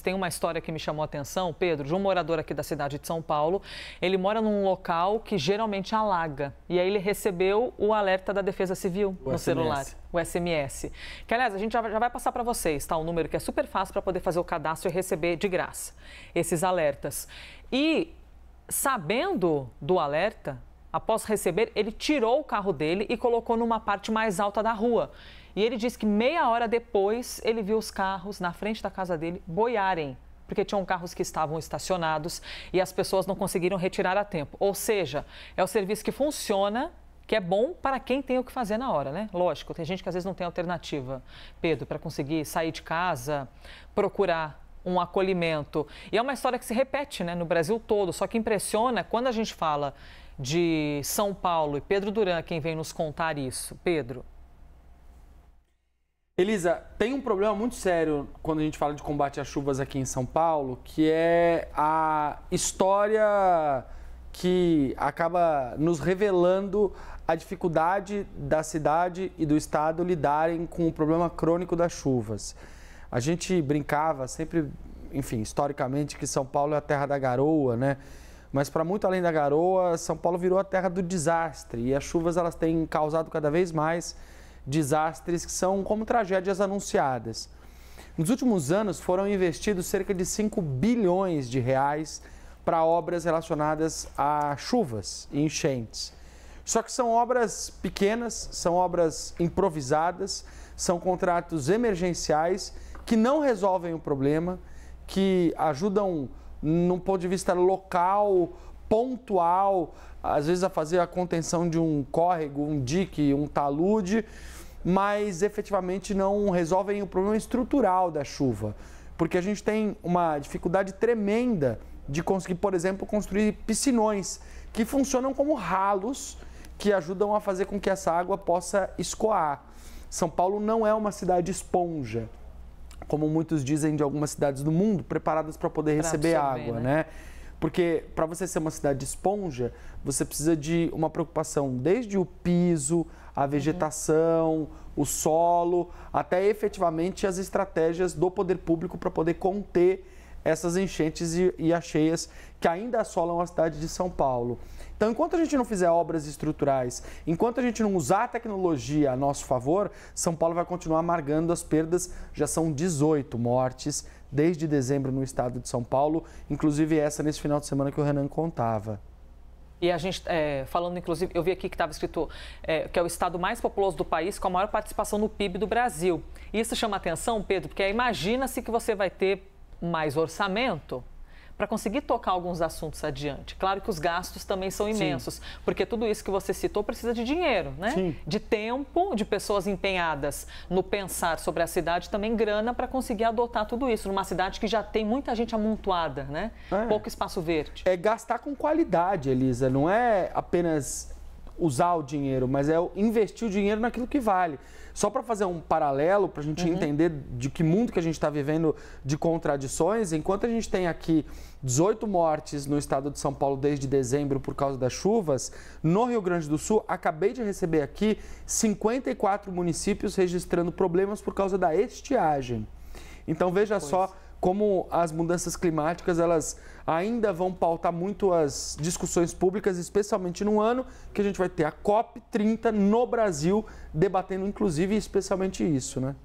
Tem uma história que me chamou a atenção, Pedro, de um morador aqui da cidade de São Paulo. Ele mora num local que geralmente alaga. E aí ele recebeu o alerta da Defesa Civil no celular, o SMS. Que, aliás, a gente já vai passar para vocês, tá? Um número que é super fácil para poder fazer o cadastro e receber de graça esses alertas. E, sabendo do alerta, após receber, ele tirou o carro dele e colocou numa parte mais alta da rua. E ele disse que meia hora depois ele viu os carros na frente da casa dele boiarem, porque tinham carros que estavam estacionados e as pessoas não conseguiram retirar a tempo. Ou seja, é o serviço que funciona, que é bom para quem tem o que fazer na hora, né? Lógico, tem gente que às vezes não tem alternativa, Pedro, para conseguir sair de casa, procurar um acolhimento. E é uma história que se repete, né, no Brasil todo, só que impressiona quando a gente fala de São Paulo e Pedro Duran, quem vem nos contar isso. Pedro. Elisa, tem um problema muito sério quando a gente fala de combate às chuvas aqui em São Paulo, que é a história que acaba nos revelando a dificuldade da cidade e do estado lidarem com o problema crônico das chuvas. A gente brincava sempre, enfim, historicamente, que São Paulo é a terra da garoa, né? Mas para muito além da garoa, São Paulo virou a terra do desastre e as chuvas elas têm causado cada vez mais desastres que são como tragédias anunciadas. Nos últimos anos foram investidos cerca de 5 bilhões de reais para obras relacionadas a chuvas e enchentes. Só que são obras pequenas, são obras improvisadas, são contratos emergenciais que não resolvem o problema, que ajudam num ponto de vista local, pontual, às vezes a fazer a contenção de um córrego, um dique, um talude, mas efetivamente não resolvem o problema estrutural da chuva, porque a gente tem uma dificuldade tremenda de conseguir, por exemplo, construir piscinões que funcionam como ralos que ajudam a fazer com que essa água possa escoar. São Paulo não é uma cidade esponja, como muitos dizem de algumas cidades do mundo, preparadas para poder receber água, né? Porque para você ser uma cidade esponja, você precisa de uma preocupação desde o piso, a vegetação, o solo, até efetivamente as estratégias do poder público para poder conter essas enchentes e as cheias que ainda assolam a cidade de São Paulo. Então, enquanto a gente não fizer obras estruturais, enquanto a gente não usar a tecnologia a nosso favor, São Paulo vai continuar amargando as perdas. Já são 18 mortes desde dezembro no estado de São Paulo, inclusive essa nesse final de semana que o Renan contava. E a gente, falando inclusive, eu vi aqui que estava escrito que é o estado mais populoso do país com a maior participação no PIB do Brasil. E isso chama atenção, Pedro, porque imagina-se que você vai ter mais orçamento para conseguir tocar alguns assuntos adiante. Claro que os gastos também são imensos, sim, porque tudo isso que você citou precisa de dinheiro, né? Sim. De tempo, de pessoas empenhadas no pensar sobre a cidade, também grana para conseguir adotar tudo isso numa cidade que já tem muita gente amontoada, né? Pouco espaço verde. É gastar com qualidade, Elisa, não é apenas usar o dinheiro, mas é investir o dinheiro naquilo que vale. Só para fazer um paralelo, para a gente entender de que mundo que a gente está vivendo de contradições, enquanto a gente tem aqui 18 mortes no estado de São Paulo desde dezembro por causa das chuvas, no Rio Grande do Sul, acabei de receber aqui 54 municípios registrando problemas por causa da estiagem. Então veja só como as mudanças climáticas elas ainda vão pautar muito as discussões públicas, especialmente no ano que a gente vai ter a COP30 no Brasil, debatendo inclusive especialmente isso, né?